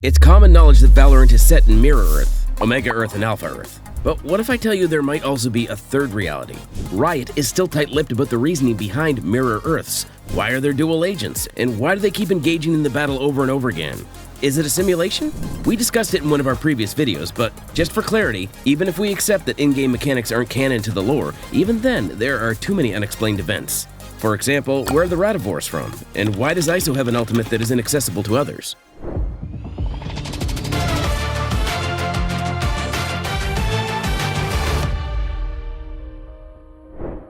It's common knowledge that Valorant is set in Mirror Earth, Omega Earth, and Alpha Earth. But what if I tell you there might also be a third reality? Riot is still tight-lipped about the reasoning behind Mirror Earths. Why are there dual agents? And why do they keep engaging in the battle over and over again? Is it a simulation? We discussed it in one of our previous videos, but just for clarity, even if we accept that in-game mechanics aren't canon to the lore, even then, there are too many unexplained events. For example, where are the Radivores from? And why does ISO have an ultimate that is inaccessible to others?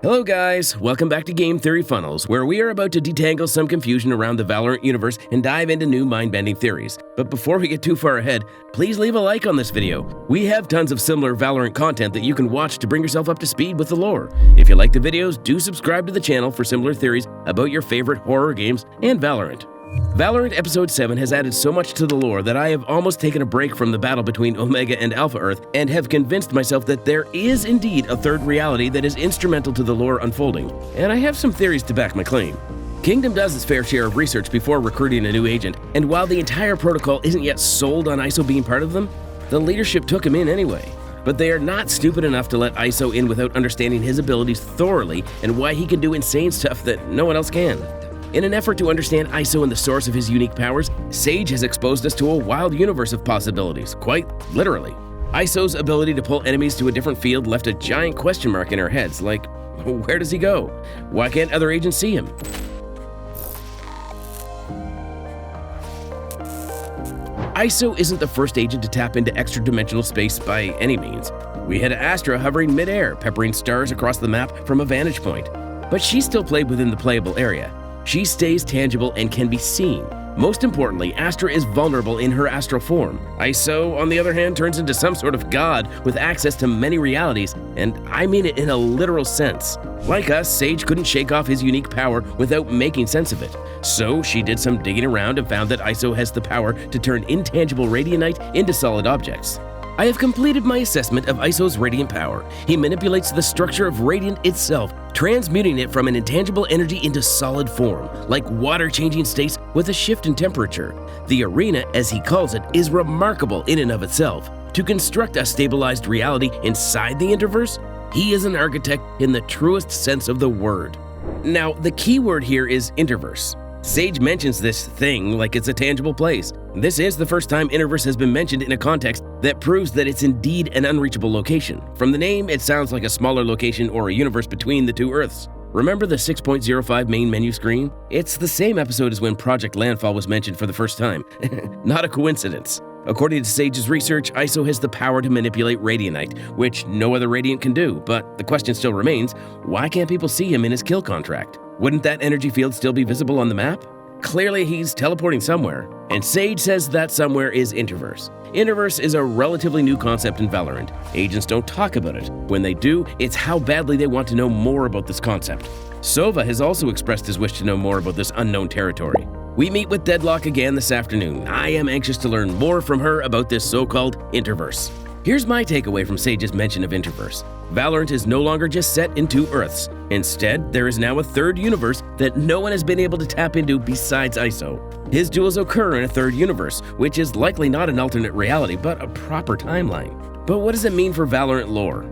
Hello guys, welcome back to Game Theory Funnels, where we are about to detangle some confusion around the Valorant universe and dive into new mind-bending theories. But before we get too far ahead, please leave a like on this video. We have tons of similar Valorant content that you can watch to bring yourself up to speed with the lore. If you like the videos, do subscribe to the channel for similar theories about your favorite horror games and Valorant. Valorant Episode 7 has added so much to the lore that I have almost taken a break from the battle between Omega and Alpha Earth and have convinced myself that there is indeed a third reality that is instrumental to the lore unfolding. And I have some theories to back my claim. Kingdom does its fair share of research before recruiting a new agent, and while the entire protocol isn't yet sold on ISO being part of them, the leadership took him in anyway. But they are not stupid enough to let ISO in without understanding his abilities thoroughly and why he can do insane stuff that no one else can. In an effort to understand ISO and the source of his unique powers, Sage has exposed us to a wild universe of possibilities, quite literally. ISO's ability to pull enemies to a different field left a giant question mark in our heads, like, where does he go? Why can't other agents see him? ISO isn't the first agent to tap into extra-dimensional space by any means. We had Astra hovering mid-air, peppering stars across the map from a vantage point. But she still played within the playable area. She stays tangible and can be seen. Most importantly, Astra is vulnerable in her astral form. ISO, on the other hand, turns into some sort of god with access to many realities, and I mean it in a literal sense. Like us, Sage couldn't shake off his unique power without making sense of it. So she did some digging around and found that ISO has the power to turn intangible radianite into solid objects. I have completed my assessment of ISO's radiant power. He manipulates the structure of radiant itself, transmuting it from an intangible energy into solid form, like water changing states with a shift in temperature. The arena, as he calls it, is remarkable in and of itself. To construct a stabilized reality inside the Interverse, he is an architect in the truest sense of the word. Now, the key word here is Interverse. Sage mentions this thing like it's a tangible place. This is the first time Interverse has been mentioned in a context that proves that it's indeed an unreachable location. From the name, it sounds like a smaller location or a universe between the two Earths. Remember the 6.05 main menu screen? It's the same episode as when Project Landfall was mentioned for the first time. Not a coincidence. According to Sage's research, ISO has the power to manipulate radianite, which no other Radiant can do, but the question still remains, why can't people see him in his kill contract? Wouldn't that energy field still be visible on the map? Clearly, he's teleporting somewhere, and Sage says that somewhere is Interverse. Interverse is a relatively new concept in Valorant. Agents don't talk about it. When they do, it's how badly they want to know more about this concept. Sova has also expressed his wish to know more about this unknown territory. We meet with Deadlock again this afternoon. I am anxious to learn more from her about this so-called Interverse. Here's my takeaway from Sage's mention of Interverse. Valorant is no longer just set in two Earths. Instead, there is now a third universe that no one has been able to tap into besides ISO. His duels occur in a third universe, which is likely not an alternate reality, but a proper timeline. But what does it mean for Valorant lore?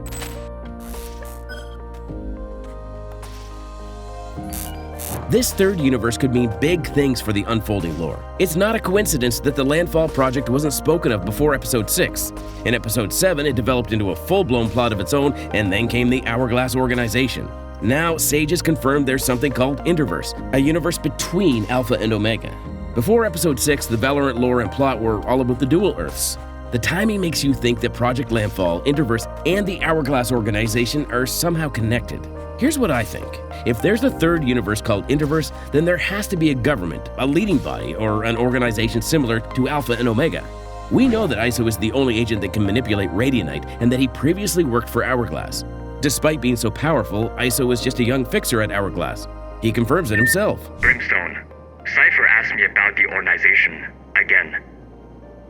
This third universe could mean big things for the unfolding lore. It's not a coincidence that the Landfall project wasn't spoken of before Episode 6. In Episode 7, it developed into a full-blown plot of its own, and then came the Hourglass Organization. Now, Sage has confirmed there's something called Interverse, a universe between Alpha and Omega. Before Episode 6, the Valorant lore and plot were all about the dual Earths. The timing makes you think that Project Landfall, Interverse, and the Hourglass Organization are somehow connected. Here's what I think. If there's a third universe called Interverse, then there has to be a government, a leading body, or an organization similar to Alpha and Omega. We know that ISO is the only agent that can manipulate radianite, and that he previously worked for Hourglass. Despite being so powerful, ISO was just a young fixer at Hourglass. He confirms it himself. Brimstone, Cypher asked me about the organization again.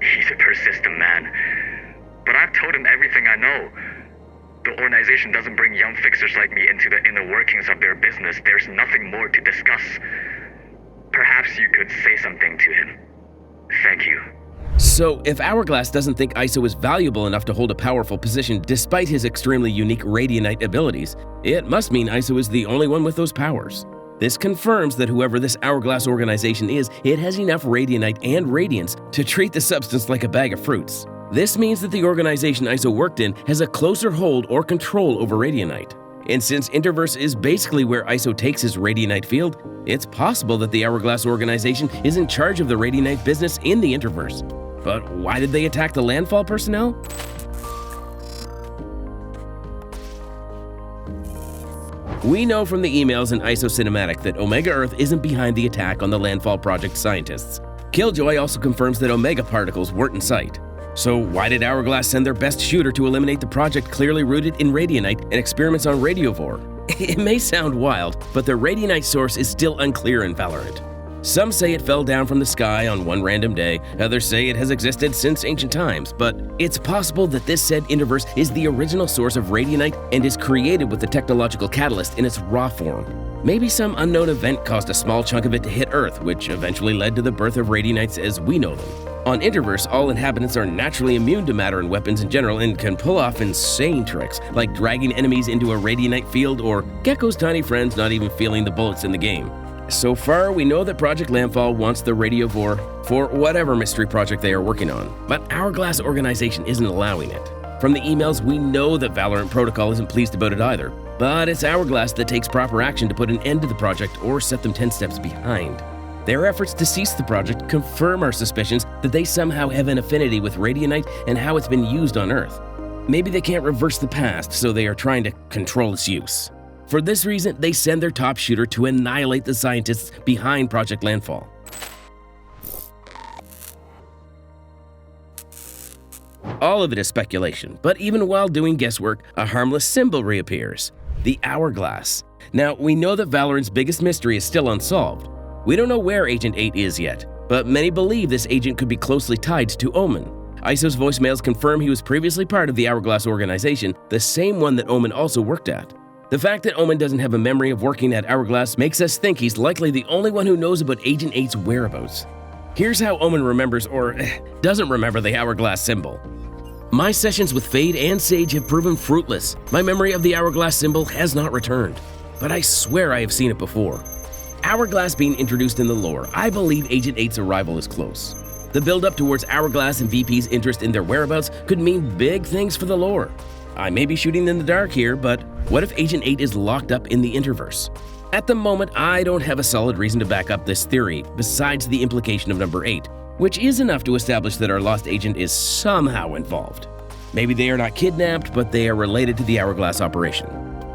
He's a persistent man, but I've told him everything I know. The organization doesn't bring young fixers like me into the inner workings of their business. There's nothing more to discuss. Perhaps you could say something to him. Thank you. So, if Hourglass doesn't think ISO is valuable enough to hold a powerful position despite his extremely unique Radianite abilities, it must mean ISO is the only one with those powers. This confirms that whoever this Hourglass organization is, it has enough Radianite and Radiance to treat the substance like a bag of fruits. This means that the organization ISO worked in has a closer hold or control over Radianite. And since Interverse is basically where ISO takes his Radianite field, it's possible that the Hourglass organization is in charge of the Radianite business in the Interverse. But why did they attack the landfall personnel? We know from the emails in ISO Cinematic that Omega Earth isn't behind the attack on the Landfall Project scientists. Killjoy also confirms that Omega particles weren't in sight. So why did Hourglass send their best shooter to eliminate the project clearly rooted in Radianite and experiments on Radiovore? It may sound wild, but the Radianite source is still unclear in Valorant. Some say it fell down from the sky on one random day, others say it has existed since ancient times, but it's possible that this said Interverse is the original source of Radianite and is created with the technological catalyst in its raw form. Maybe some unknown event caused a small chunk of it to hit Earth, which eventually led to the birth of Radianites as we know them. On Interverse, all inhabitants are naturally immune to matter and weapons in general and can pull off insane tricks, like dragging enemies into a Radianite field or Gecko's tiny friends not even feeling the bullets in the game. So far, we know that Project Landfall wants the Radiovore for whatever mystery project they are working on, but Hourglass Organization isn't allowing it. From the emails, we know that Valorant Protocol isn't pleased about it either, but it's Hourglass that takes proper action to put an end to the project or set them 10 steps behind. Their efforts to cease the project confirm our suspicions that they somehow have an affinity with Radianite and how it's been used on Earth. Maybe they can't reverse the past, so they are trying to control its use. For this reason, they send their top shooter to annihilate the scientists behind Project Landfall. All of it is speculation, but even while doing guesswork, a harmless symbol reappears: the Hourglass. Now, we know that Valorant's biggest mystery is still unsolved. We don't know where Agent 8 is yet, but many believe this agent could be closely tied to Omen. ISO's voicemails confirm he was previously part of the Hourglass Organization, the same one that Omen also worked at. The fact that Omen doesn't have a memory of working at Hourglass makes us think he's likely the only one who knows about Agent 8's whereabouts. Here's how Omen remembers or doesn't remember the Hourglass symbol. My sessions with Fade and Sage have proven fruitless. My memory of the Hourglass symbol has not returned, but I swear I have seen it before. Hourglass being introduced in the lore, I believe Agent 8's arrival is close. The build-up towards Hourglass and VP's interest in their whereabouts could mean big things for the lore. I may be shooting in the dark here, but what if Agent 8 is locked up in the Interverse? At the moment, I don't have a solid reason to back up this theory, besides the implication of number 8, which is enough to establish that our lost agent is somehow involved. Maybe they are not kidnapped, but they are related to the Hourglass operation.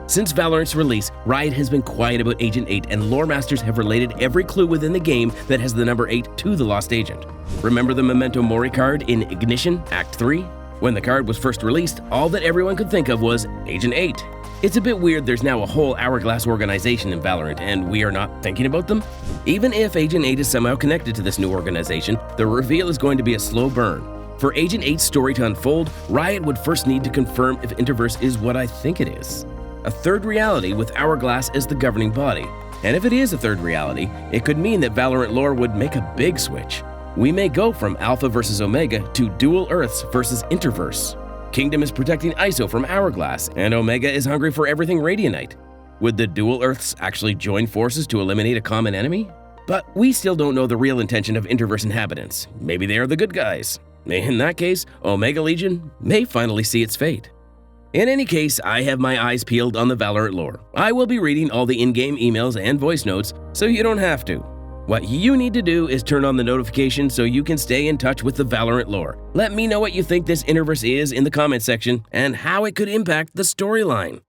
Since Valorant's release, Riot has been quiet about Agent 8, and lore masters have related every clue within the game that has the number 8 to the lost agent. Remember the Memento Mori card in Ignition, Act 3? When the card was first released, all that everyone could think of was Agent 8. It's a bit weird there's now a whole Hourglass organization in Valorant and we are not thinking about them. Even if Agent 8 is somehow connected to this new organization, the reveal is going to be a slow burn. For Agent 8's story to unfold, Riot would first need to confirm if Interverse is what I think it is: a third reality with Hourglass as the governing body. And if it is a third reality, it could mean that Valorant lore would make a big switch. We may go from Alpha versus Omega to Dual Earths versus Interverse. Kingdom is protecting ISO from Hourglass, and Omega is hungry for everything Radianite. Would the Dual Earths actually join forces to eliminate a common enemy? But we still don't know the real intention of Interverse inhabitants. Maybe they are the good guys. In that case, Omega Legion may finally see its fate. In any case, I have my eyes peeled on the Valorant lore. I will be reading all the in-game emails and voice notes, so you don't have to. What you need to do is turn on the notifications so you can stay in touch with the Valorant lore. Let me know what you think this Interverse is in the comment section and how it could impact the storyline.